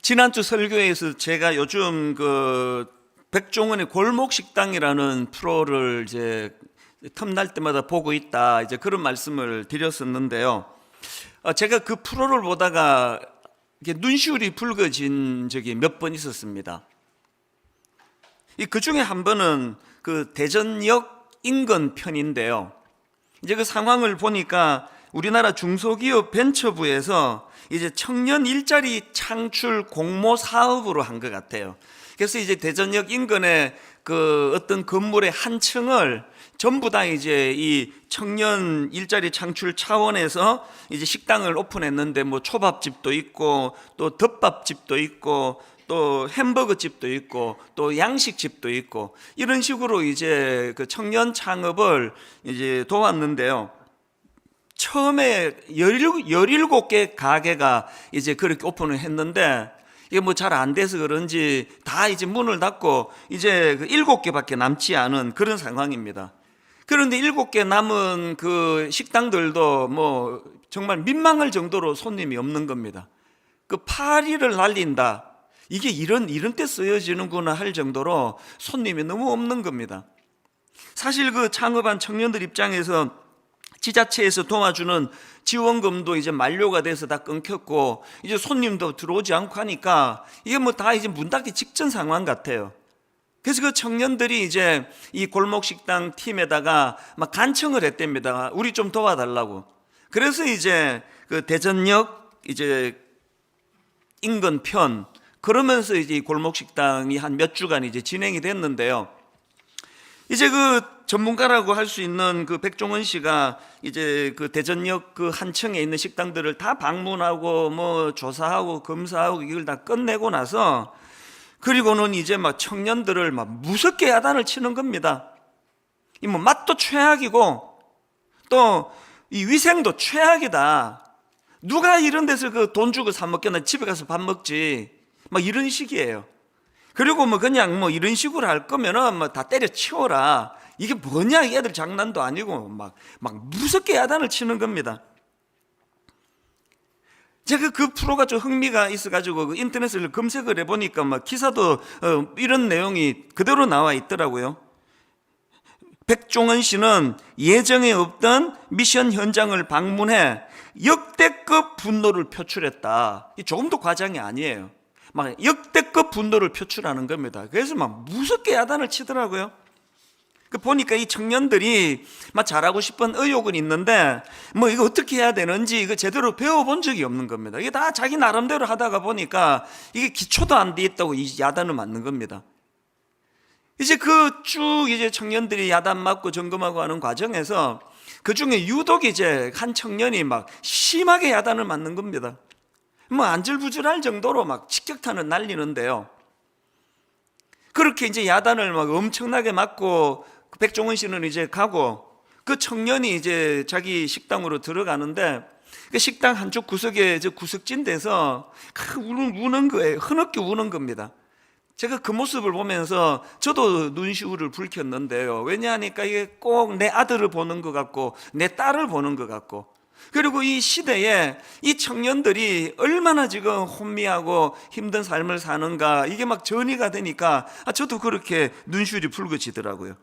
지난주 설교에서 제가 요즘 백종원의 골목식당이라는 프로를 이제 틈날 때마다 보고 있다, 이제 그런 말씀을 드렸었는데요. 제가 그 프로를 보다가 눈시울이 붉어진 적이 몇 번 있었습니다. 그 중에 한 번은 그 대전역 인근 편인데요. 이제 그 상황을 보니까 우리나라 중소기업 벤처부에서 이제 청년 일자리 창출 공모 사업으로 한 것 같아요. 그래서 이제 대전역 인근의 그 어떤 건물의 한 층을 전부 다 이제 이 청년 일자리 창출 차원에서 이제 식당을 오픈했는데, 뭐 초밥집도 있고 또 덮밥집도 있고 또 햄버거 집도 있고 또 양식집도 있고, 이런 식으로 이제 그 청년 창업을 이제 도왔는데요. 처음에 17개 가게가 이제 그렇게 오픈을 했는데, 이게 뭐 잘 안 돼서 그런지 다 이제 문을 닫고 이제 7개밖에 남지 않은 그런 상황입니다. 그런데 7개 남은 그 식당들도 뭐 정말 민망할 정도로 손님이 없는 겁니다. 그 파리를 날린다, 이게 이런 때 쓰여지는구나 할 정도로 손님이 너무 없는 겁니다. 사실 그 창업한 청년들 입장에서 지자체에서 도와주는 지원금도 이제 만료가 돼서 다 끊겼고, 이제 손님도 들어오지 않고 하니까 이게 뭐 다 이제 문 닫기 직전 상황 같아요. 그래서 그 청년들이 이제 이 골목식당 팀에다가 막 간청을 했답니다. 우리 좀 도와달라고. 그래서 이제 그 대전역 이제 인근 편, 그러면서 이제 이 골목식당이 한 몇 주간 이제 진행이 됐는데요. 이제 그 전문가라고 할 수 있는 그 백종원 씨가 이제 그 대전역 그 한 층에 있는 식당들을 다 방문하고 뭐 조사하고 검사하고 이걸 다 끝내고 나서, 그리고는 이제 막 청년들을 막 무섭게 야단을 치는 겁니다. 이 뭐 맛도 최악이고 또 이 위생도 최악이다. 누가 이런 데서 그 돈 주고 사 먹겠나, 집에 가서 밥 먹지. 막 이런 식이에요. 그리고 뭐 그냥 뭐 이런 식으로 할 거면은 뭐 다 때려치워라. 이게 뭐냐, 애들 장난도 아니고 막 무섭게 야단을 치는 겁니다. 제가 그 프로가 좀 흥미가 있어가지고 그 인터넷을 검색을 해보니까 막 기사도 이런 내용이 그대로 나와 있더라고요. 백종원 씨는 예정에 없던 미션 현장을 방문해 역대급 분노를 표출했다. 조금도 과장이 아니에요. 막 역대급 분노를 표출하는 겁니다. 그래서 막 무섭게 야단을 치더라고요. 그 보니까 이 청년들이 막 잘하고 싶은 의욕은 있는데 뭐 이거 어떻게 해야 되는지 이거 제대로 배워본 적이 없는 겁니다. 이게 다 자기 나름대로 하다가 보니까 이게 기초도 안 돼 있다고 이 야단을 맞는 겁니다. 이제 그 쭉 이제 청년들이 야단 맞고 점검하고 하는 과정에서 그 중에 유독 이제 한 청년이 막 심하게 야단을 맞는 겁니다. 뭐 안절부절할 정도로 막 직격탄을 날리는데요. 그렇게 이제 야단을 막 엄청나게 맞고 백종원 씨는 이제 가고, 그 청년이 이제 자기 식당으로 들어가는데 그 식당 한쪽 구석에 저 구석진 데서 우는 거예요. 흐느끼 우는 겁니다. 제가 그 모습을 보면서 저도 눈시울을 붉혔는데요. 왜냐하니까 이게 꼭 내 아들을 보는 것 같고 내 딸을 보는 것 같고, 그리고 이 시대에 이 청년들이 얼마나 지금 혼미하고 힘든 삶을 사는가, 이게 막 전이가 되니까 저도 그렇게 눈시울이 붉어지더라고요.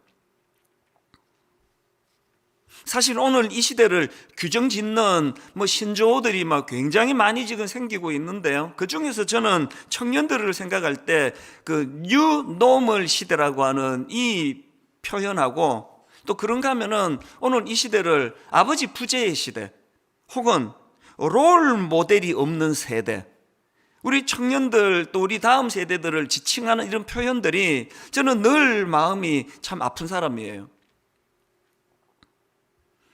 사실 오늘 이 시대를 규정짓는 뭐 신조어들이 막 굉장히 많이 지금 생기고 있는데요. 그 중에서 저는 청년들을 생각할 때 그 뉴노멀 시대라고 하는 이 표현하고, 또 그런가 하면은 오늘 이 시대를 아버지 부재의 시대, 혹은 롤 모델이 없는 세대, 우리 청년들 또 우리 다음 세대들을 지칭하는 이런 표현들이 저는 늘 마음이 참 아픈 사람이에요.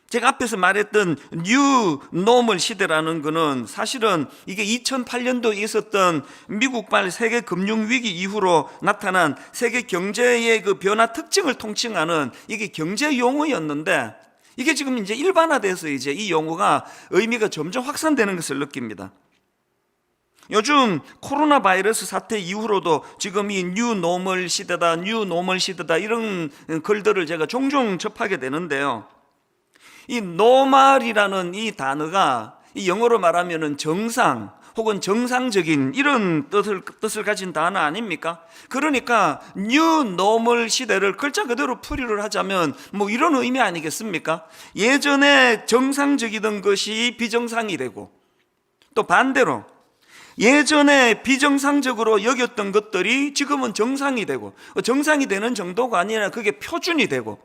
제가 앞에서 말했던 뉴 노멀 시대라는 거는 사실은 이게 2008년도에 있었던 미국발 세계 금융위기 이후로 나타난 세계 경제의 그 변화 특징을 통칭하는 이게 경제 용어였는데, 이게 지금 이제 일반화돼서 이제 이 용어가 의미가 점점 확산되는 것을 느낍니다. 요즘 코로나 바이러스 사태 이후로도 지금 이 뉴 노멀 시대다, 뉴 노멀 시대다, 이런 글들을 제가 종종 접하게 되는데요. 이 노멀이라는 이 단어가 이 영어로 말하면은 정상 혹은 정상적인 이런 뜻을 가진 단어 아닙니까? 그러니까 뉴 노멀 시대를 글자 그대로 풀이를 하자면 뭐 이런 의미 아니겠습니까? 예전에 정상적이던 것이 비정상이 되고, 또 반대로 예전에 비정상적으로 여겼던 것들이 지금은 정상이 되고, 정상이 되는 정도가 아니라 그게 표준이 되고,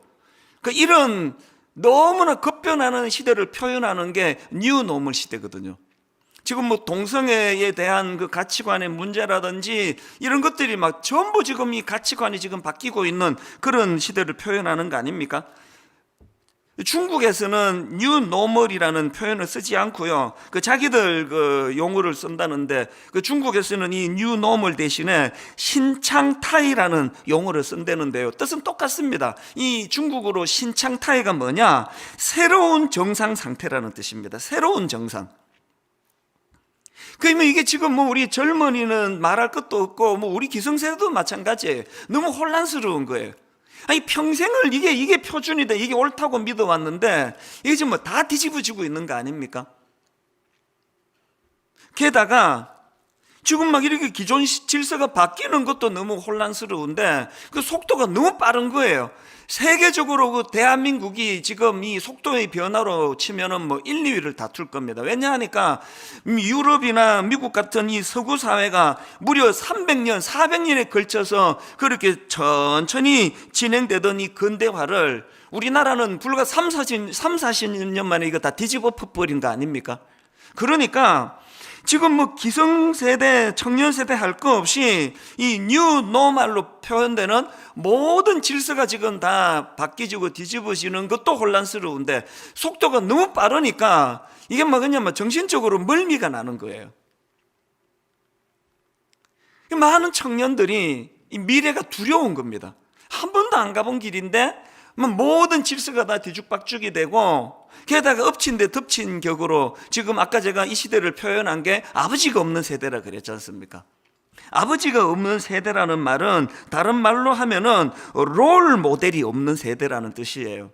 이런 너무나 급변하는 시대를 표현하는 게 뉴 노멀 시대거든요. 지금 뭐 동성애에 대한 그 가치관의 문제라든지 이런 것들이 막 전부 지금 이 가치관이 지금 바뀌고 있는 그런 시대를 표현하는 거 아닙니까? 중국에서는 뉴 노멀이라는 표현을 쓰지 않고요, 자기들 그 용어를 쓴다는데, 중국에서는 이 뉴 노멀 대신에 신창타이라는 용어를 쓴다는데요, 뜻은 똑같습니다. 이 중국어로 신창타이가 뭐냐? 새로운 정상 상태라는 뜻입니다. 새로운 정상. 그러면 이게 지금 뭐 우리 젊은이는 말할 것도 없고, 뭐 우리 기성세대도 마찬가지예요. 너무 혼란스러운 거예요. 아니, 평생을 이게 표준이다, 이게 옳다고 믿어왔는데 이게 지금 뭐 다 뒤집어지고 있는 거 아닙니까? 게다가 지금 막 이렇게 기존 질서가 바뀌는 것도 너무 혼란스러운데 그 속도가 너무 빠른 거예요. 세계적으로 그 대한민국이 지금 이 속도의 변화로 치면은 뭐 1, 2위를 다툴 겁니다. 왜냐하니까 유럽이나 미국 같은 이 서구 사회가 무려 300년, 400년에 걸쳐서 그렇게 천천히 진행되던 이 근대화를 우리나라는 불과 40년 만에 이거 다 뒤집어 버린 거 아닙니까? 그러니까 지금 뭐 기성세대, 청년세대 할 거 없이 이 뉴 노멀로 표현되는 모든 질서가 지금 다 바뀌지고 뒤집어지는 것도 혼란스러운데 속도가 너무 빠르니까 이게 뭐 그냥 뭐 정신적으로 멀미가 나는 거예요. 많은 청년들이 이 미래가 두려운 겁니다. 한 번도 안 가본 길인데 모든 질서가 다 뒤죽박죽이 되고, 게다가 엎친 데 덮친 격으로 지금 아까 제가 이 시대를 표현한 게 아버지가 없는 세대라 그랬지 않습니까? 아버지가 없는 세대라는 말은 다른 말로 하면은 롤 모델이 없는 세대라는 뜻이에요.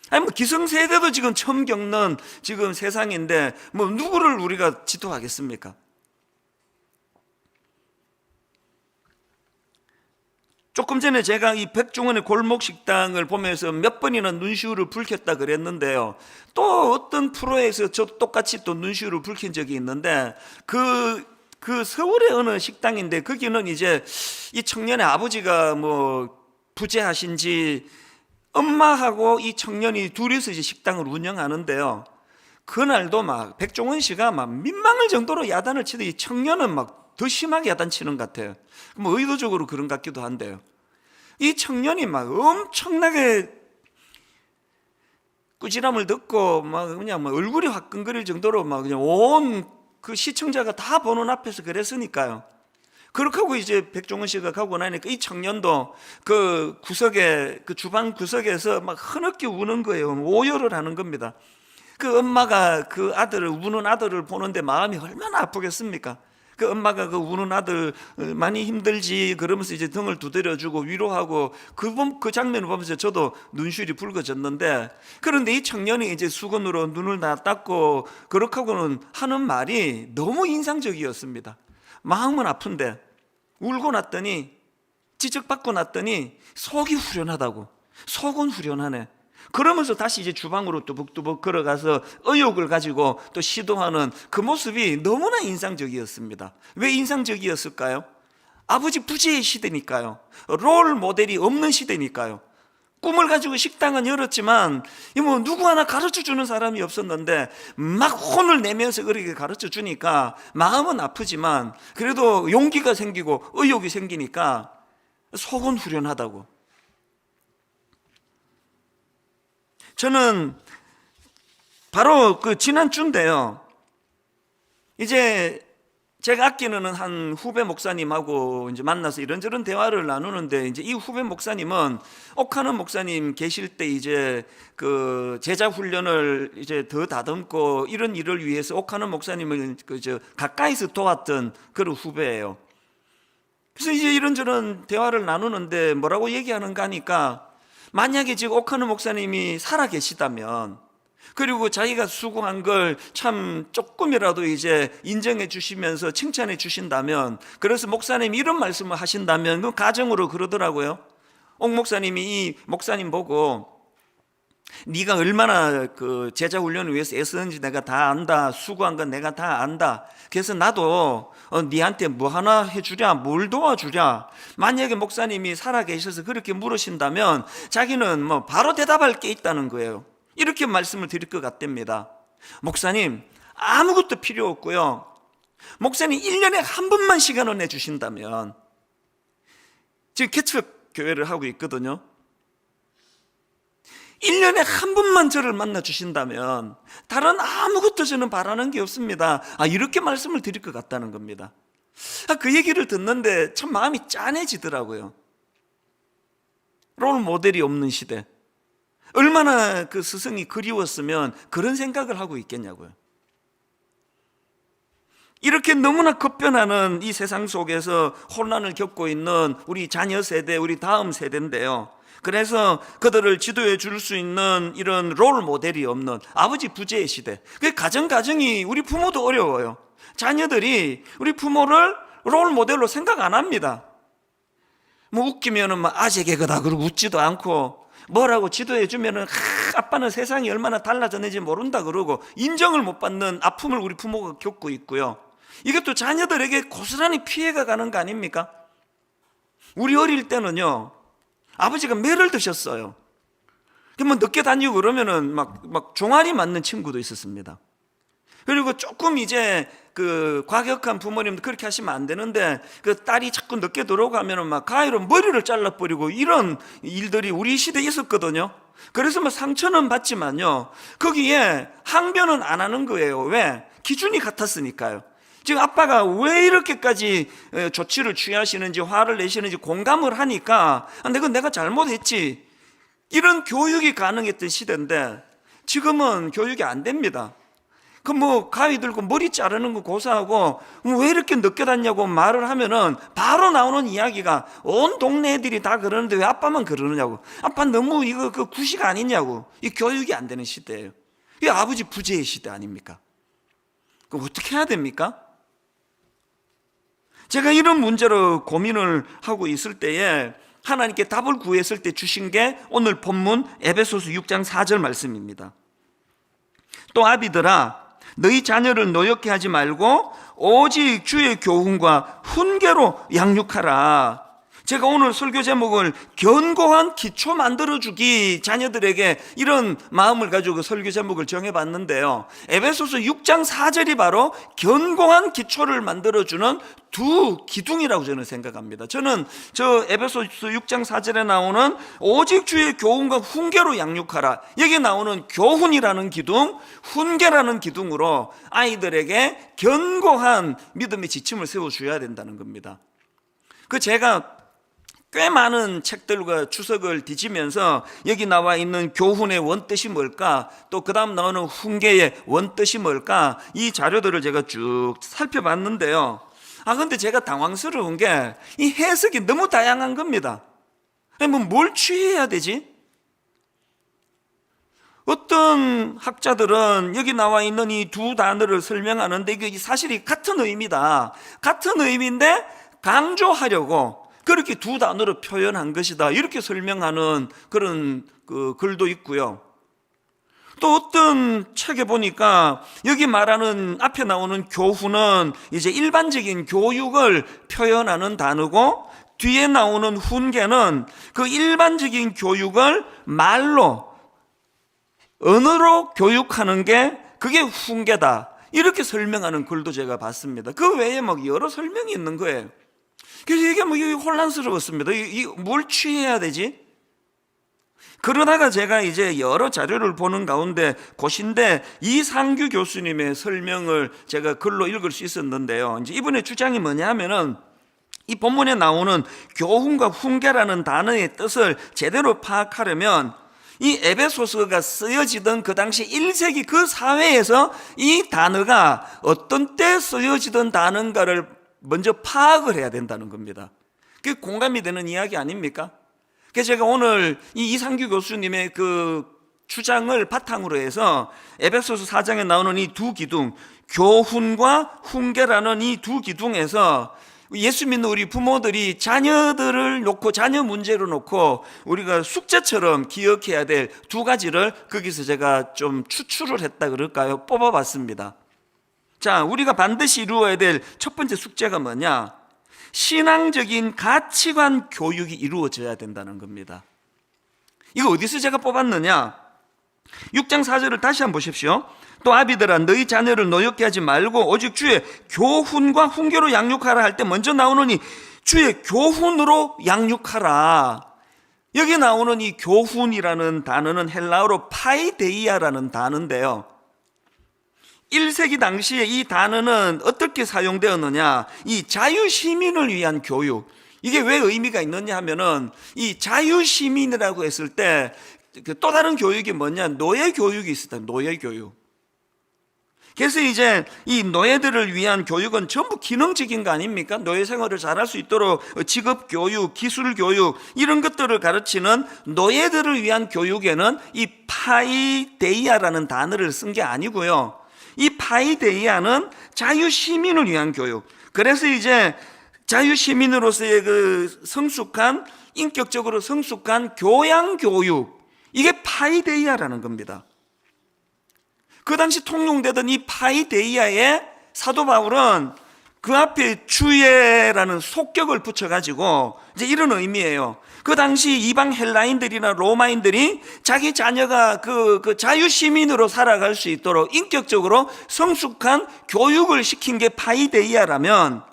아니 뭐 기성세대도 지금 처음 겪는 지금 세상인데 뭐 누구를 우리가 지도하겠습니까? 조금 전에 제가 이 백종원의 골목식당을 보면서 몇 번이나 눈시울을 붉혔다 그랬는데요, 또 어떤 프로에서 저도 똑같이 또 눈시울을 붉힌 적이 있는데 그 서울의 어느 식당인데, 거기는 이제 이 청년의 아버지가 뭐 부재하신지 엄마하고 이 청년이 둘이서 이제 식당을 운영하는데요, 그날도 막 백종원 씨가 막 민망할 정도로 야단을 치더니 이 청년은 막 더 심하게 야단치는 것 같아요. 뭐 의도적으로 그런 것 같기도 한데요, 이 청년이 막 엄청나게 꾸지람을 듣고 막 그냥 막 얼굴이 화끈거릴 정도로 막 그냥 온 그 시청자가 다 보는 앞에서 그랬으니까요. 그렇게 하고 이제 백종원 씨가 가고 나니까 이 청년도 그 구석에, 그 주방 구석에서 막 흐느끼 우는 거예요. 오열을 하는 겁니다. 그 엄마가 그 아들을, 우는 아들을 보는데 마음이 얼마나 아프겠습니까? 그 엄마가 그 우는 아들 많이 힘들지 그러면서 이제 등을 두드려주고 위로하고 그 장면을 보면서 저도 눈시울이 붉어졌는데, 그런데 이 청년이 이제 수건으로 눈을 다 닦고 그렇게 하고는 하는 말이 너무 인상적이었습니다. 마음은 아픈데 울고 났더니, 지적받고 났더니 속이 후련하다고, 속은 후련하네, 그러면서 다시 이제 주방으로 뚜벅뚜벅 걸어가서 의욕을 가지고 또 시도하는 그 모습이 너무나 인상적이었습니다. 왜 인상적이었을까요? 아버지 부재의 시대니까요. 롤 모델이 없는 시대니까요. 꿈을 가지고 식당은 열었지만 뭐 누구 하나 가르쳐주는 사람이 없었는데 막 혼을 내면서 그렇게 가르쳐주니까 마음은 아프지만 그래도 용기가 생기고 의욕이 생기니까 속은 후련하다고. 저는 바로 그 지난주인데요, 이제 제가 아끼는 한 후배 목사님하고 이제 만나서 이런저런 대화를 나누는데, 이제 이 후배 목사님은 옥하는 목사님 계실 때 이제 그 제자 훈련을 이제 더 다듬고 이런 일을 위해서 옥하는 목사님을 가까이서 도왔던 그런 후배예요. 그래서 이제 이런저런 대화를 나누는데 뭐라고 얘기하는가 하니까, 만약에 지금 옥하는 목사님이 살아 계시다면 그리고 자기가 수고한 걸 참 조금이라도 이제 인정해 주시면서 칭찬해 주신다면, 그래서 목사님이 이런 말씀을 하신다면 그 가정으로 그러더라고요. 옥 목사님이 이 목사님 보고 네가 얼마나 그 제자 훈련을 위해서 애쓰는지 내가 다 안다. 수고한 건 내가 다 안다. 그래서 나도 네한테 뭐 하나 해주랴, 뭘 도와주랴. 만약에 목사님이 살아계셔서 그렇게 물으신다면 자기는 뭐 바로 대답할 게 있다는 거예요. 이렇게 말씀을 드릴 것 같답니다. 목사님 아무것도 필요 없고요, 목사님 1년에 한 번만 시간을 내주신다면, 지금 개척 교회를 하고 있거든요. 1년에 한 번만 저를 만나 주신다면 다른 아무것도 저는 바라는 게 없습니다. 이렇게 말씀을 드릴 것 같다는 겁니다. 그 얘기를 듣는데 참 마음이 짠해지더라고요. 롤 모델이 없는 시대, 얼마나 그 스승이 그리웠으면 그런 생각을 하고 있겠냐고요. 이렇게 너무나 급변하는 이 세상 속에서 혼란을 겪고 있는 우리 자녀 세대, 우리 다음 세대인데요, 그래서 그들을 지도해 줄 수 있는 이런 롤 모델이 없는 아버지 부재의 시대. 그 가정이 우리 부모도 어려워요. 자녀들이 우리 부모를 롤 모델로 생각 안 합니다. 뭐 웃기면은 막 아재 개그다 그러고 웃지도 않고, 뭐라고 지도해 주면은 아빠는 세상이 얼마나 달라졌는지 모른다 그러고 인정을 못 받는 아픔을 우리 부모가 겪고 있고요. 이것도 자녀들에게 고스란히 피해가 가는 거 아닙니까? 우리 어릴 때는요, 아버지가 매를 드셨어요. 그러면 늦게 다니고 그러면은 막 종아리 맞는 친구도 있었습니다. 그리고 조금 이제 그 과격한 부모님도 그렇게 하시면 안 되는데, 그 딸이 자꾸 늦게 들어오면은 막 가위로 머리를 잘라버리고 이런 일들이 우리 시대에 있었거든요. 그래서 뭐 상처는 받지만요, 거기에 항변은 안 하는 거예요. 왜? 기준이 같았으니까요. 지금 아빠가 왜 이렇게까지 조치를 취하시는지, 화를 내시는지 공감을 하니까 내가 잘못했지, 이런 교육이 가능했던 시대인데 지금은 교육이 안 됩니다. 그 뭐 가위 들고 머리 자르는 거 고사하고 왜 이렇게 늦게 다냐고 말을 하면은 바로 나오는 이야기가 온 동네 애들이 다 그러는데 왜 아빠만 그러느냐고, 아빠 너무 이거 그 구식 아니냐고. 이 교육이 안 되는 시대예요. 이게 아버지 부재의 시대 아닙니까? 그럼 어떻게 해야 됩니까? 제가 이런 문제로 고민을 하고 있을 때에 하나님께 답을 구했을 때 주신 게 오늘 본문 에베소서 6장 4절 말씀입니다. 또 아비들아, 너희 자녀를 노엽게 하지 말고 오직 주의 교훈과 훈계로 양육하라. 제가 오늘 설교 제목을 견고한 기초 만들어주기, 자녀들에게 이런 마음을 가지고 설교 제목을 정해봤는데요, 에베소서 6장 4절이 바로 견고한 기초를 만들어주는 두 기둥이라고 저는 생각합니다. 저는 저 에베소서 6장 4절에 나오는 오직 주의 교훈과 훈계로 양육하라, 여기 나오는 교훈이라는 기둥, 훈계라는 기둥으로 아이들에게 견고한 믿음의 지침을 세워줘야 된다는 겁니다. 제가 꽤 많은 책들과 추석을 뒤지면서 여기 나와 있는 교훈의 원뜻이 뭘까, 또 그 다음 나오는 훈계의 원뜻이 뭘까, 이 자료들을 제가 쭉 살펴봤는데요, 근데 제가 당황스러운 게 이 해석이 너무 다양한 겁니다. 뭘 취해야 되지? 어떤 학자들은 여기 나와 있는 이 두 단어를 설명하는데 이게 사실이 같은 의미다, 같은 의미인데 강조하려고 그렇게 두 단어로 표현한 것이다, 이렇게 설명하는 그런 글도 있고요. 또 어떤 책에 보니까 여기 말하는 앞에 나오는 교훈은 이제 일반적인 교육을 표현하는 단어고, 뒤에 나오는 훈계는 그 일반적인 교육을 말로, 언어로 교육하는 게 그게 훈계다, 이렇게 설명하는 글도 제가 봤습니다. 그 외에 막 여러 설명이 있는 거예요. 그래서 이게 혼란스러웠습니다. 뭘 취해야 되지? 그러다가 제가 이제 여러 자료를 보는 가운데 고신대 이상규 교수님의 설명을 제가 글로 읽을 수 있었는데요, 이제 이분의 주장이 뭐냐 하면은, 이 본문에 나오는 교훈과 훈계라는 단어의 뜻을 제대로 파악하려면 이 에베소서가 쓰여지던 그 당시 1세기 그 사회에서 이 단어가 어떤 때 쓰여지던 단어인가를 먼저 파악을 해야 된다는 겁니다. 그게 공감이 되는 이야기 아닙니까? 그래서 제가 오늘 이 이상규 교수님의 그 주장을 바탕으로 해서 에베소서 4장에 나오는 이 두 기둥, 교훈과 훈계라는 이 두 기둥에서 예수 믿는 우리 부모들이 자녀들을 놓고, 자녀 문제로 놓고 우리가 숙제처럼 기억해야 될 두 가지를 거기서 제가 좀 추출을 했다 그럴까요? 뽑아봤습니다. 자, 우리가 반드시 이루어야 될 첫 번째 숙제가 뭐냐? 신앙적인 가치관 교육이 이루어져야 된다는 겁니다. 이거 어디서 제가 뽑았느냐? 6장 4절을 다시 한번 보십시오. 또 아비들아, 너희 자녀를 노엽게 하지 말고 오직 주의 교훈과 훈계로 양육하라 할 때 먼저 나오는 이 주의 교훈으로 양육하라. 여기 나오는 이 교훈이라는 단어는 헬라어로 파이데이아라는 단어인데요, 1세기 당시에 이 단어는 어떻게 사용되었느냐? 이 자유시민을 위한 교육. 이게 왜 의미가 있느냐 하면은, 이 자유시민이라고 했을 때 또 다른 교육이 뭐냐? 노예 교육이 있었다. 노예 교육. 그래서 이제 이 노예들을 위한 교육은 전부 기능적인 거 아닙니까? 노예 생활을 잘할 수 있도록 직업 교육, 기술 교육, 이런 것들을 가르치는 노예들을 위한 교육에는 이 파이데이아라는 단어를 쓴 게 아니고요, 이 파이데이아는 자유시민을 위한 교육. 그래서 이제 자유시민으로서의 그 성숙한, 인격적으로 성숙한 교양교육, 이게 파이데이아라는 겁니다. 그 당시 통용되던 이 파이데이아에 사도 바울은 그 앞에 주예라는 속격을 붙여가지고 이제 이런 의미예요. 그 당시 이방 헬라인들이나 로마인들이 자기 자녀가 그 자유시민으로 살아갈 수 있도록 인격적으로 성숙한 교육을 시킨 게 파이데이아라면,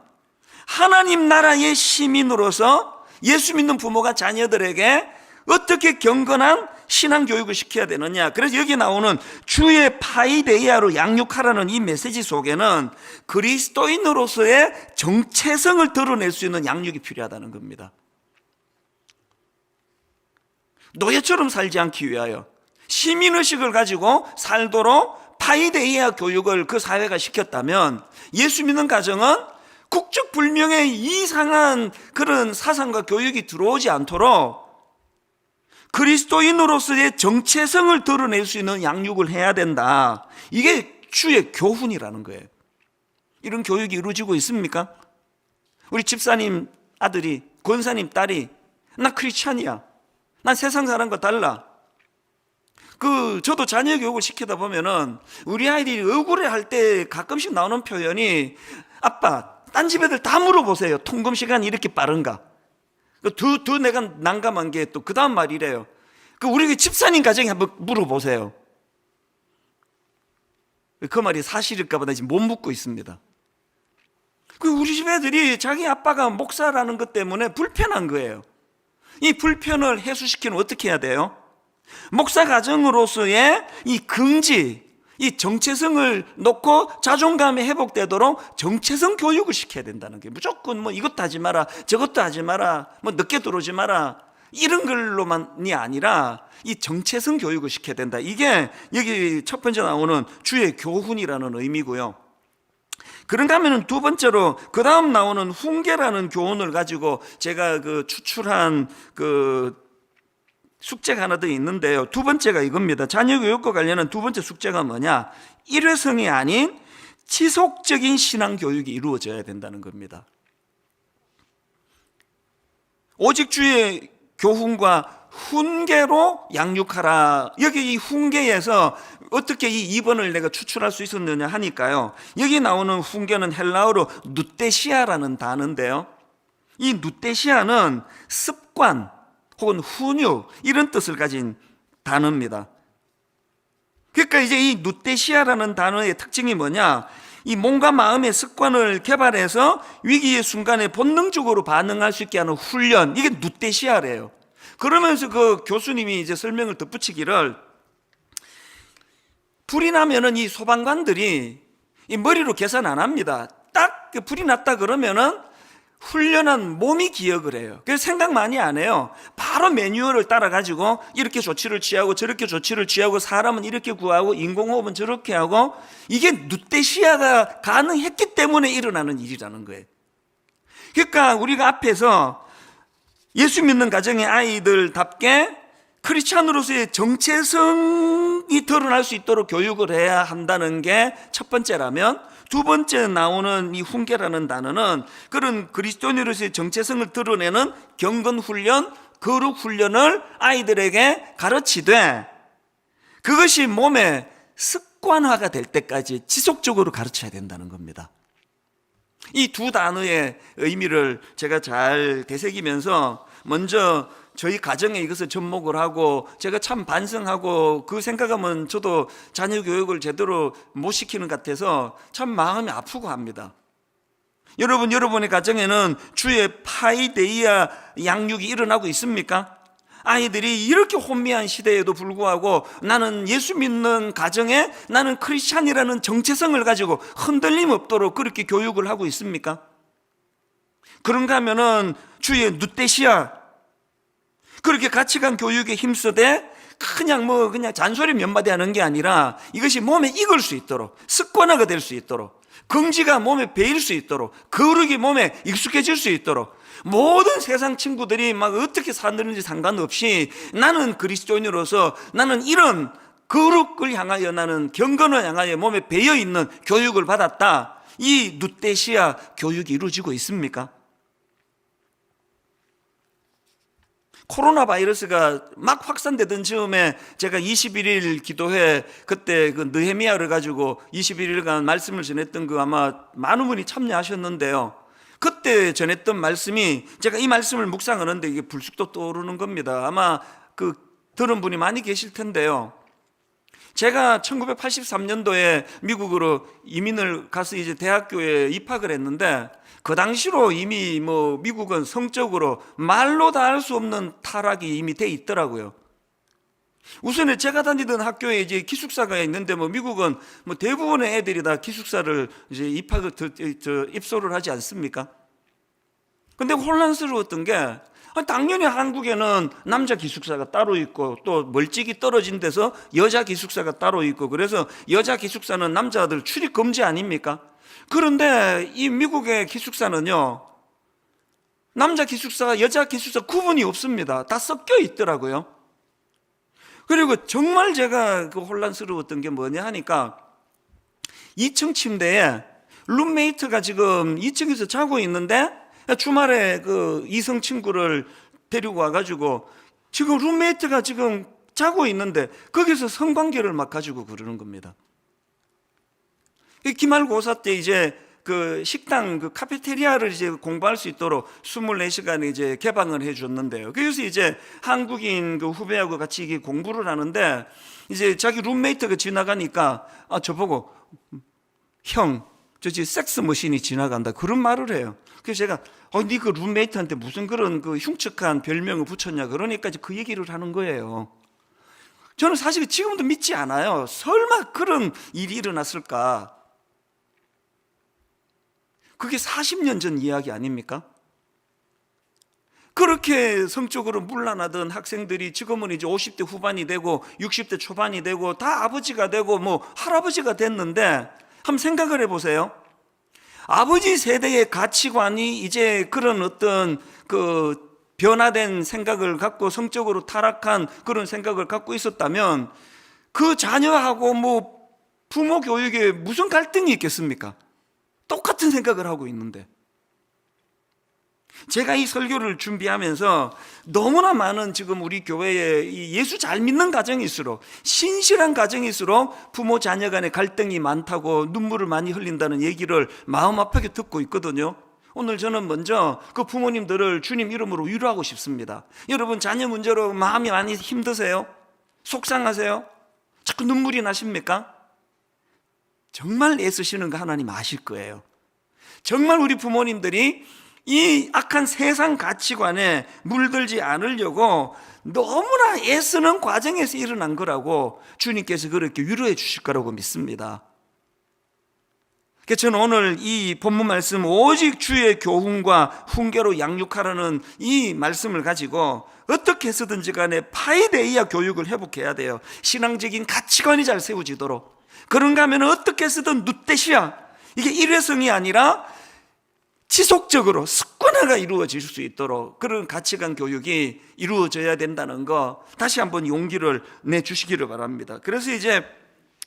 하나님 나라의 시민으로서 예수 믿는 부모가 자녀들에게 어떻게 경건한 신앙교육을 시켜야 되느냐. 그래서 여기 나오는 주의 파이데이아로 양육하라는 이 메시지 속에는 그리스도인으로서의 정체성을 드러낼 수 있는 양육이 필요하다는 겁니다. 노예처럼 살지 않기 위하여 시민의식을 가지고 살도록 파이데이아 교육을 그 사회가 시켰다면, 예수 믿는 가정은 국적불명의 이상한 그런 사상과 교육이 들어오지 않도록 그리스도인으로서의 정체성을 드러낼 수 있는 양육을 해야 된다. 이게 주의 교훈이라는 거예요. 이런 교육이 이루어지고 있습니까? 우리 집사님 아들이, 권사님 딸이, 나 크리스찬이야, 난 세상 사람과 달라, 저도 자녀 교육을 시키다 보면은 우리 아이들이 억울해할 때 가끔씩 나오는 표현이, 아빠, 딴 집 애들 다 물어보세요. 통금 시간이 이렇게 빠른가? 더 내가 난감한 게 또 그 다음 말이래요. 우리 집사님 가정에 한번 물어보세요. 그 말이 사실일까봐 나 지금 못 묻고 있습니다. 우리 집 애들이 자기 아빠가 목사라는 것 때문에 불편한 거예요. 이 불편을 해소시키면 어떻게 해야 돼요? 목사 가정으로서의 이 긍지, 이 정체성을 놓고 자존감이 회복되도록 정체성 교육을 시켜야 된다는 게, 무조건 뭐 이것도 하지 마라, 저것도 하지 마라, 뭐 늦게 들어오지 마라, 이런 걸로만이 아니라 이 정체성 교육을 시켜야 된다. 이게 여기 첫 번째 나오는 주의 교훈이라는 의미고요. 그런가 하면 두 번째로 그 다음 나오는 훈계라는 교훈을 가지고 제가 추출한 숙제가 하나 더 있는데요, 두 번째가 이겁니다. 자녀 교육과 관련한 두 번째 숙제가 뭐냐? 일회성이 아닌 지속적인 신앙 교육이 이루어져야 된다는 겁니다. 오직 주의 교훈과 훈계로 양육하라. 여기 이 훈계에서 어떻게 이 2번을 내가 추출할 수 있었느냐 하니까요, 여기 나오는 훈계는 헬라어로 누테시아라는 단어인데요, 이 누테시아는 습관 혹은 훈육, 이런 뜻을 가진 단어입니다. 그러니까 이제 이 누테시아라는 단어의 특징이 뭐냐? 이 몸과 마음의 습관을 개발해서 위기의 순간에 본능적으로 반응할 수 있게 하는 훈련, 이게 누테시아래요. 그러면서 그 교수님이 이제 설명을 덧붙이기를, 불이 나면은 이 소방관들이 이 머리로 계산 안 합니다. 딱 불이 났다 그러면은 훈련한 몸이 기억을 해요. 그래서 생각 많이 안 해요. 바로 매뉴얼을 따라가지고 이렇게 조치를 취하고 저렇게 조치를 취하고, 사람은 이렇게 구하고 인공호흡은 저렇게 하고, 이게 누테시아가 가능했기 때문에 일어나는 일이라는 거예요. 그러니까 우리가 앞에서 예수 믿는 가정의 아이들답게 크리스찬으로서의 정체성이 드러날 수 있도록 교육을 해야 한다는 게 첫 번째라면, 두 번째 나오는 이 훈계라는 단어는 그런 그리스도인으로서의 정체성을 드러내는 경건훈련, 거룩훈련을 아이들에게 가르치되 그것이 몸에 습관화가 될 때까지 지속적으로 가르쳐야 된다는 겁니다. 이 두 단어의 의미를 제가 잘 되새기면서 먼저 저희 가정에 이것을 접목을 하고 제가 참 반성하고 그 생각하면 저도 자녀 교육을 제대로 못 시키는 것 같아서 참 마음이 아프고 합니다. 여러분의 가정에는 주의 파이데이아 양육이 일어나고 있습니까? 아이들이 이렇게 혼미한 시대에도 불구하고 나는 예수 믿는 가정에 나는 크리스찬이라는 정체성을 가지고 흔들림 없도록 그렇게 교육을 하고 있습니까? 그런가 하면은 주의 누떼시아 그렇게 가치관 교육에 힘쓰되 그냥 잔소리 몇 마디 하는 게 아니라 이것이 몸에 익을 수 있도록, 습관화가 될 수 있도록, 긍지가 몸에 배일 수 있도록, 거룩이 몸에 익숙해질 수 있도록, 모든 세상 친구들이 막 어떻게 사는지 상관없이 나는 그리스도인으로서 나는 이런 거룩을 향하여, 나는 경건을 향하여 몸에 배어 있는 교육을 받았다. 이 누떼시아 교육이 이루어지고 있습니까? 코로나 바이러스가 막 확산되던 즈음에 제가 21일 기도회 그때 그 느헤미야를 가지고 21일간 말씀을 전했던 그 아마 많은 분이 참여하셨는데요. 그때 전했던 말씀이 제가 이 말씀을 묵상하는데 이게 불쑥 떠오르는 겁니다. 아마 그 들은 분이 많이 계실 텐데요. 제가 1983년도에 미국으로 이민을 가서 이제 대학교에 입학을 했는데 그 당시로 이미 미국은 성적으로 말로 다 할 수 없는 타락이 이미 돼 있더라고요. 우선에 제가 다니던 학교에 이제 기숙사가 있는데 미국은 대부분의 애들이 다 기숙사를 이제 입소를 하지 않습니까? 근데 혼란스러웠던 게 당연히 한국에는 남자 기숙사가 따로 있고 또 멀찍이 떨어진 데서 여자 기숙사가 따로 있고 그래서 여자 기숙사는 남자들 출입 금지 아닙니까? 그런데 이 미국의 기숙사는요, 남자 기숙사, 여자 기숙사 구분이 없습니다. 다 섞여 있더라고요. 그리고 정말 제가 그 혼란스러웠던 게 뭐냐 하니까 2층 침대에 룸메이트가 지금 2층에서 자고 있는데 주말에 그 이성 친구를 데리고 와가지고 지금 룸메이트가 지금 자고 있는데 거기서 성관계를 막 가지고 그러는 겁니다. 기말고사 때 이제 그 식당 그 카페테리아를 이제 공부할 수 있도록 24시간에 이제 개방을 해 줬는데요. 그래서 이제 한국인 그 후배하고 같이 이게 공부를 하는데 이제 자기 룸메이트가 지나가니까 저보고 형, 저 지금 섹스 머신이 지나간다 그런 말을 해요. 그래서 제가 니 그 룸메이트한테 무슨 그런 그 흉측한 별명을 붙였냐 그러니까 그 얘기를 하는 거예요. 저는 사실 지금도 믿지 않아요. 설마 그런 일이 일어났을까? 그게 40년 전 이야기 아닙니까? 그렇게 성적으로 문란하던 학생들이 지금은 이제 50대 후반이 되고 60대 초반이 되고 다 아버지가 되고 할아버지가 됐는데 한번 생각을 해보세요. 아버지 세대의 가치관이 이제 그런 어떤 그 변화된 생각을 갖고 성적으로 타락한 그런 생각을 갖고 있었다면 그 자녀하고 부모 교육에 무슨 갈등이 있겠습니까? 똑같은 생각을 하고 있는데 제가 이 설교를 준비하면서 너무나 많은 지금 우리 교회에 이 예수 잘 믿는 가정일수록 신실한 가정일수록 부모 자녀 간의 갈등이 많다고 눈물을 많이 흘린다는 얘기를 마음 아프게 듣고 있거든요. 오늘 저는 먼저 그 부모님들을 주님 이름으로 위로하고 싶습니다. 여러분 자녀 문제로 마음이 많이 힘드세요? 속상하세요? 자꾸 눈물이 나십니까? 정말 애쓰시는 거 하나님 아실 거예요. 정말 우리 부모님들이 이 악한 세상 가치관에 물들지 않으려고 너무나 애쓰는 과정에서 일어난 거라고 주님께서 그렇게 위로해 주실 거라고 믿습니다. 그래서 저는 오늘 이 본문 말씀 오직 주의 교훈과 훈계로 양육하라는 이 말씀을 가지고 어떻게 해서든지 간에 파이데이아 교육을 회복해야 돼요. 신앙적인 가치관이 잘 세워지도록. 그런가 하면 어떻게 해서든 누떼시아, 이게 일회성이 아니라 지속적으로 습관화가 이루어질 수 있도록 그런 가치관 교육이 이루어져야 된다는 거 다시 한번 용기를 내주시기를 바랍니다. 그래서 이제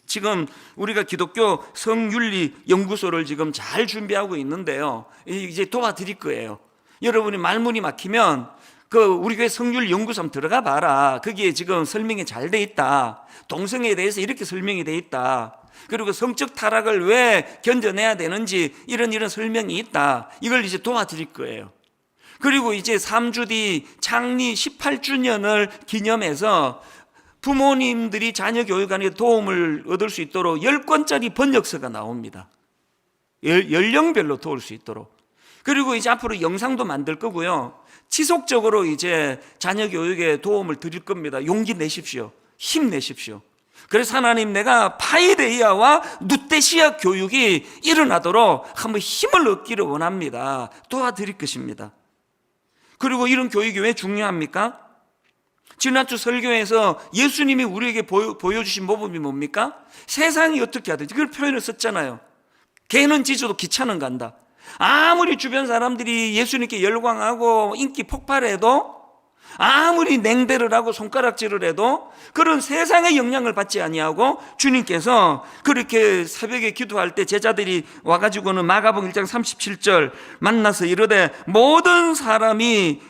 지금 우리가 기독교 성윤리 연구소를 지금 잘 준비하고 있는데요, 이제 도와드릴 거예요. 여러분이 말문이 막히면 우리 교회 성윤리 연구소 한번 들어가 봐라. 거기에 지금 설명이 잘 돼 있다. 동성애에 대해서 이렇게 설명이 돼 있다. 그리고 성적 타락을 왜 견뎌내야 되는지 이런 설명이 있다. 이걸 이제 도와드릴 거예요. 그리고 이제 3주 뒤 창립 18주년을 기념해서 부모님들이 자녀 교육안에 도움을 얻을 수 있도록 10권짜리 번역서가 나옵니다. 연령별로 도울 수 있도록. 그리고 이제 앞으로 영상도 만들 거고요. 지속적으로 이제 자녀 교육에 도움을 드릴 겁니다. 용기 내십시오. 힘내십시오. 그래서 하나님, 내가 파이데이아와 누떼시아 교육이 일어나도록 한번 힘을 얻기를 원합니다. 도와드릴 것입니다. 그리고 이런 교육이 왜 중요합니까? 지난주 설교에서 예수님이 우리에게 보여주신 모범이 뭡니까? 세상이 어떻게 하든지 그걸 표현을 썼잖아요. 개는 짖어도 기차는 간다. 아무리 주변 사람들이 예수님께 열광하고 인기 폭발해도, 아무리 냉대를 하고 손가락질을 해도 그런 세상의 영향을 받지 아니하고 주님께서 그렇게 새벽에 기도할 때 제자들이 와가지고는 마가복음 1장 37절 만나서 이르되 모든 사람이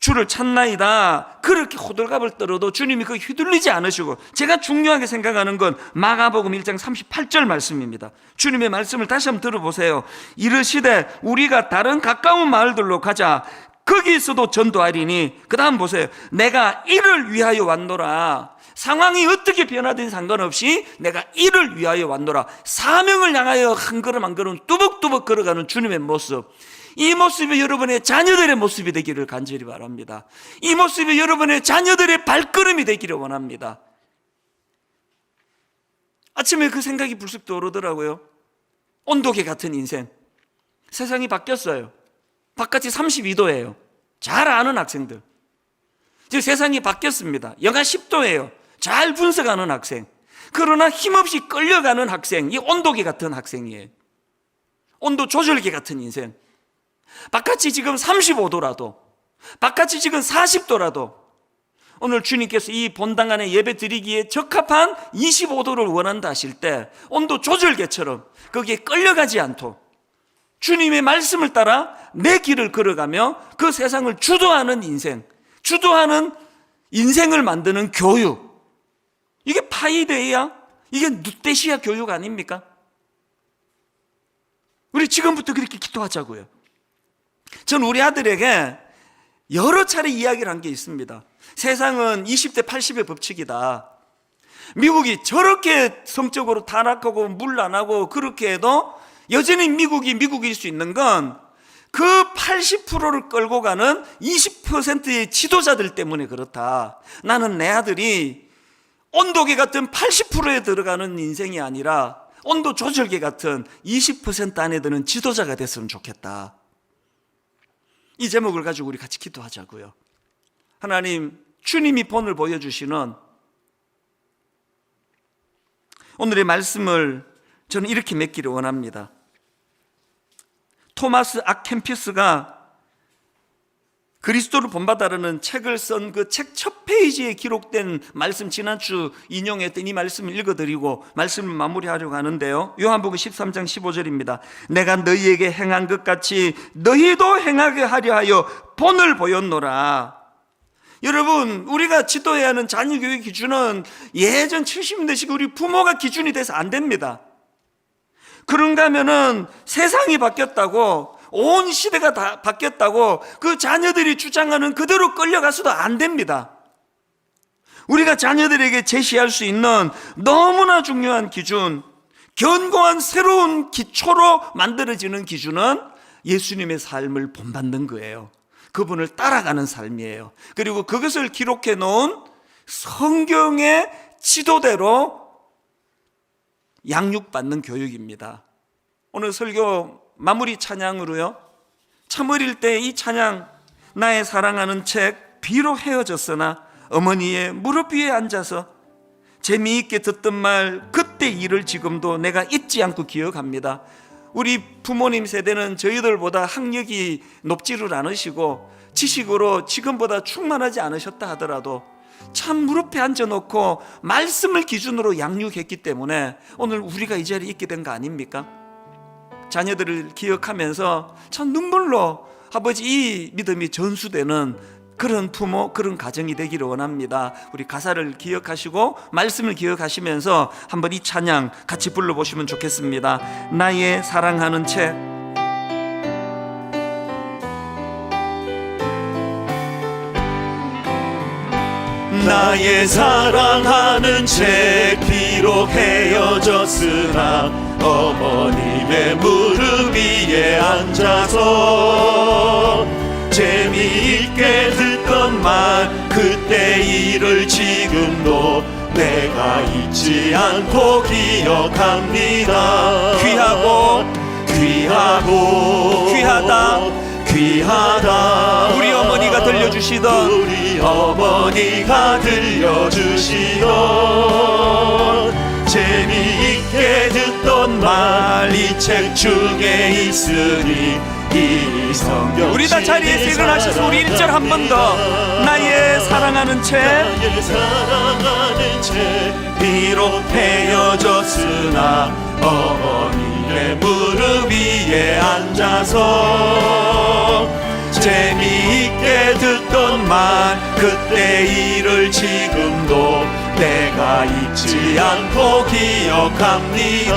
주를 찾나이다. 그렇게 호들갑을 떨어도 주님이 그 휘둘리지 않으시고, 제가 중요하게 생각하는 건 마가복음 1장 38절 말씀입니다. 주님의 말씀을 다시 한번 들어보세요. 이르시되 우리가 다른 가까운 마을들로 가자. 거기서도 전도하리니. 그 다음 보세요. 내가 이를 위하여 왔노라. 상황이 어떻게 변하든 상관없이 내가 이를 위하여 왔노라. 사명을 향하여 한 걸음 한 걸음 뚜벅뚜벅 걸어가는 주님의 모습, 이 모습이 여러분의 자녀들의 모습이 되기를 간절히 바랍니다. 이 모습이 여러분의 자녀들의 발걸음이 되기를 원합니다. 아침에 그 생각이 불쑥 떠오르더라고요. 온도계 같은 인생. 세상이 바뀌었어요. 바깥이 32도예요. 잘 아는 학생들. 이제 세상이 바뀌었습니다. 영하 10도예요. 잘 분석하는 학생. 그러나 힘없이 끌려가는 학생. 이 온도계 같은 학생이에요. 온도 조절계 같은 인생. 바깥이 지금 35도라도, 바깥이 지금 40도라도 오늘 주님께서 이 본당 안에 예배 드리기에 적합한 25도를 원한다 하실 때 온도 조절계처럼 거기에 끌려가지 않도록 주님의 말씀을 따라 내 길을 걸어가며 그 세상을 주도하는 인생, 주도하는 인생을 만드는 교육, 이게 파이데이아, 이게 누떼시아 교육 아닙니까? 우리 지금부터 그렇게 기도하자고요. 저는 우리 아들에게 여러 차례 이야기를 한 게 있습니다. 세상은 20대 80의 법칙이다. 미국이 저렇게 성적으로 타락하고 문란하고 그렇게 해도 여전히 미국이 미국일 수 있는 건 그 80%를 끌고 가는 20%의 지도자들 때문에 그렇다. 나는 내 아들이 온도계 같은 80%에 들어가는 인생이 아니라 온도 조절계 같은 20% 안에 드는 지도자가 됐으면 좋겠다. 이 제목을 가지고 우리 같이 기도하자고요. 하나님, 주님이 본을 보여주시는 오늘의 말씀을 저는 이렇게 맺기를 원합니다. 토마스 아켄피스가 그리스도를 본받아라는 책을 쓴 그 책 첫 페이지에 기록된 말씀, 지난주 인용했던 이 말씀을 읽어드리고 말씀을 마무리하려고 하는데요, 요한복음 13장 15절입니다. 내가 너희에게 행한 것 같이 너희도 행하게 하려 하여 본을 보였노라. 여러분, 우리가 지도해야 하는 자녀교육 기준은 예전 70년대식 우리 부모가 기준이 돼서 안 됩니다. 그런가 하면은 세상이 바뀌었다고, 온 시대가 다 바뀌었다고 그 자녀들이 주장하는 그대로 끌려가서도 안 됩니다. 우리가 자녀들에게 제시할 수 있는 너무나 중요한 기준, 견고한 새로운 기초로 만들어지는 기준은 예수님의 삶을 본받는 거예요. 그분을 따라가는 삶이에요. 그리고 그것을 기록해 놓은 성경의 지도대로 양육받는 교육입니다. 오늘 설교 마무리 찬양으로요, 참 어릴 때 이 찬양, 나의 사랑하는 책, 비록 헤어졌으나 어머니의 무릎 위에 앉아서 재미있게 듣던 말, 그때 일을 지금도 내가 잊지 않고 기억합니다. 우리 부모님 세대는 저희들보다 학력이 높지를 않으시고 지식으로 지금보다 충만하지 않으셨다 하더라도 참 무릎에 앉아놓고 말씀을 기준으로 양육했기 때문에 오늘 우리가 이 자리에 있게 된 거 아닙니까? 자녀들을 기억하면서 참 눈물로 아버지 이 믿음이 전수되는 그런 부모, 그런 가정이 되기를 원합니다. 우리 가사를 기억하시고 말씀을 기억하시면서 한번 이 찬양 같이 불러보시면 좋겠습니다. 나의 사랑하는 채. 나의 사랑하는 채 비록 헤어졌으나 어머님의 무릎 위에 앉아서 재미있게 듣던 말 그때 일을 지금도 내가 잊지 않고 기억합니다. 귀하다 우리 어머니가 들려주시던 재미있게 듣던 말 이 책 중에 있으니 이 성경 우리 다 자리에서 일어나셔서 우리 1절 한 번 더. 나의 사랑하는 채 비록 헤어졌으나 어머니의 무릎 위에 앉아서 재미있게 듣던 말 그때 일을 지금도 내가 잊지 않고 기억합니다.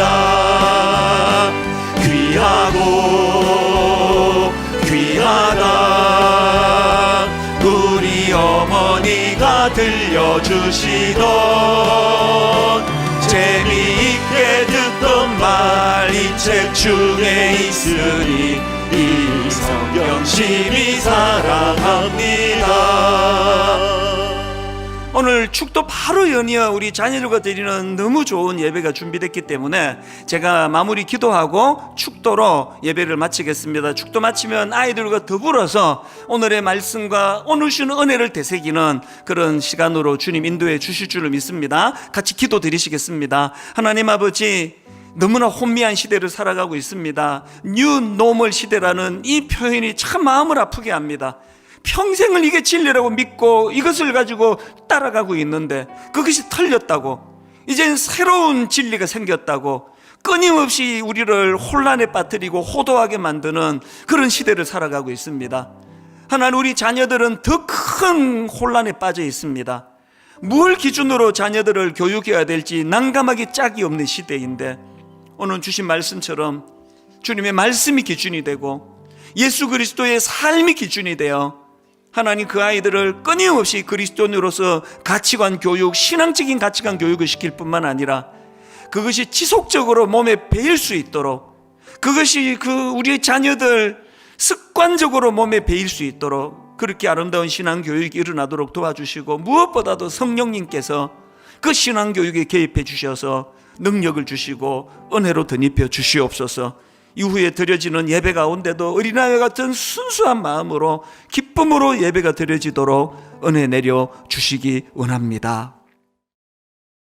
귀하다 우리 어머니가 들려주시던 재미있게 듣던 말 이 책 중에 있으니 이 성경 심히 사랑합니다. 오늘 축도 바로 연이어 우리 자녀들과 드리는 너무 좋은 예배가 준비됐기 때문에 제가 마무리 기도하고 축도로 예배를 마치겠습니다. 축도 마치면 아이들과 더불어서 오늘의 말씀과 오늘 주는 은혜를 되새기는 그런 시간으로 주님 인도해 주실 줄을 믿습니다. 같이 기도 드리시겠습니다. 하나님 아버지, 너무나 혼미한 시대를 살아가고 있습니다. 뉴 노멀 시대라는 이 표현이 참 마음을 아프게 합니다. 평생을 이게 진리라고 믿고 이것을 가지고 따라가고 있는데 그것이 틀렸다고, 이젠 새로운 진리가 생겼다고 끊임없이 우리를 혼란에 빠뜨리고 호도하게 만드는 그런 시대를 살아가고 있습니다. 하나님, 우리 자녀들은 더 큰 혼란에 빠져 있습니다. 뭘 기준으로 자녀들을 교육해야 될지 난감하게 짝이 없는 시대인데 오늘 주신 말씀처럼 주님의 말씀이 기준이 되고 예수 그리스도의 삶이 기준이 되어 하나님 그 아이들을 끊임없이 그리스도인으로서 가치관 교육, 신앙적인 가치관 교육을 시킬 뿐만 아니라 그것이 지속적으로 몸에 배일 수 있도록, 그것이 우리의 자녀들 습관적으로 몸에 배일 수 있도록 그렇게 아름다운 신앙 교육이 일어나도록 도와주시고, 무엇보다도 성령님께서 그 신앙 교육에 개입해 주셔서 능력을 주시고 은혜로 덧입혀 주시옵소서. 이후에 드려지는 예배 가운데도 어린아이 같은 순수한 마음으로 기쁨으로 예배가 드려지도록 은혜 내려 주시기 원합니다.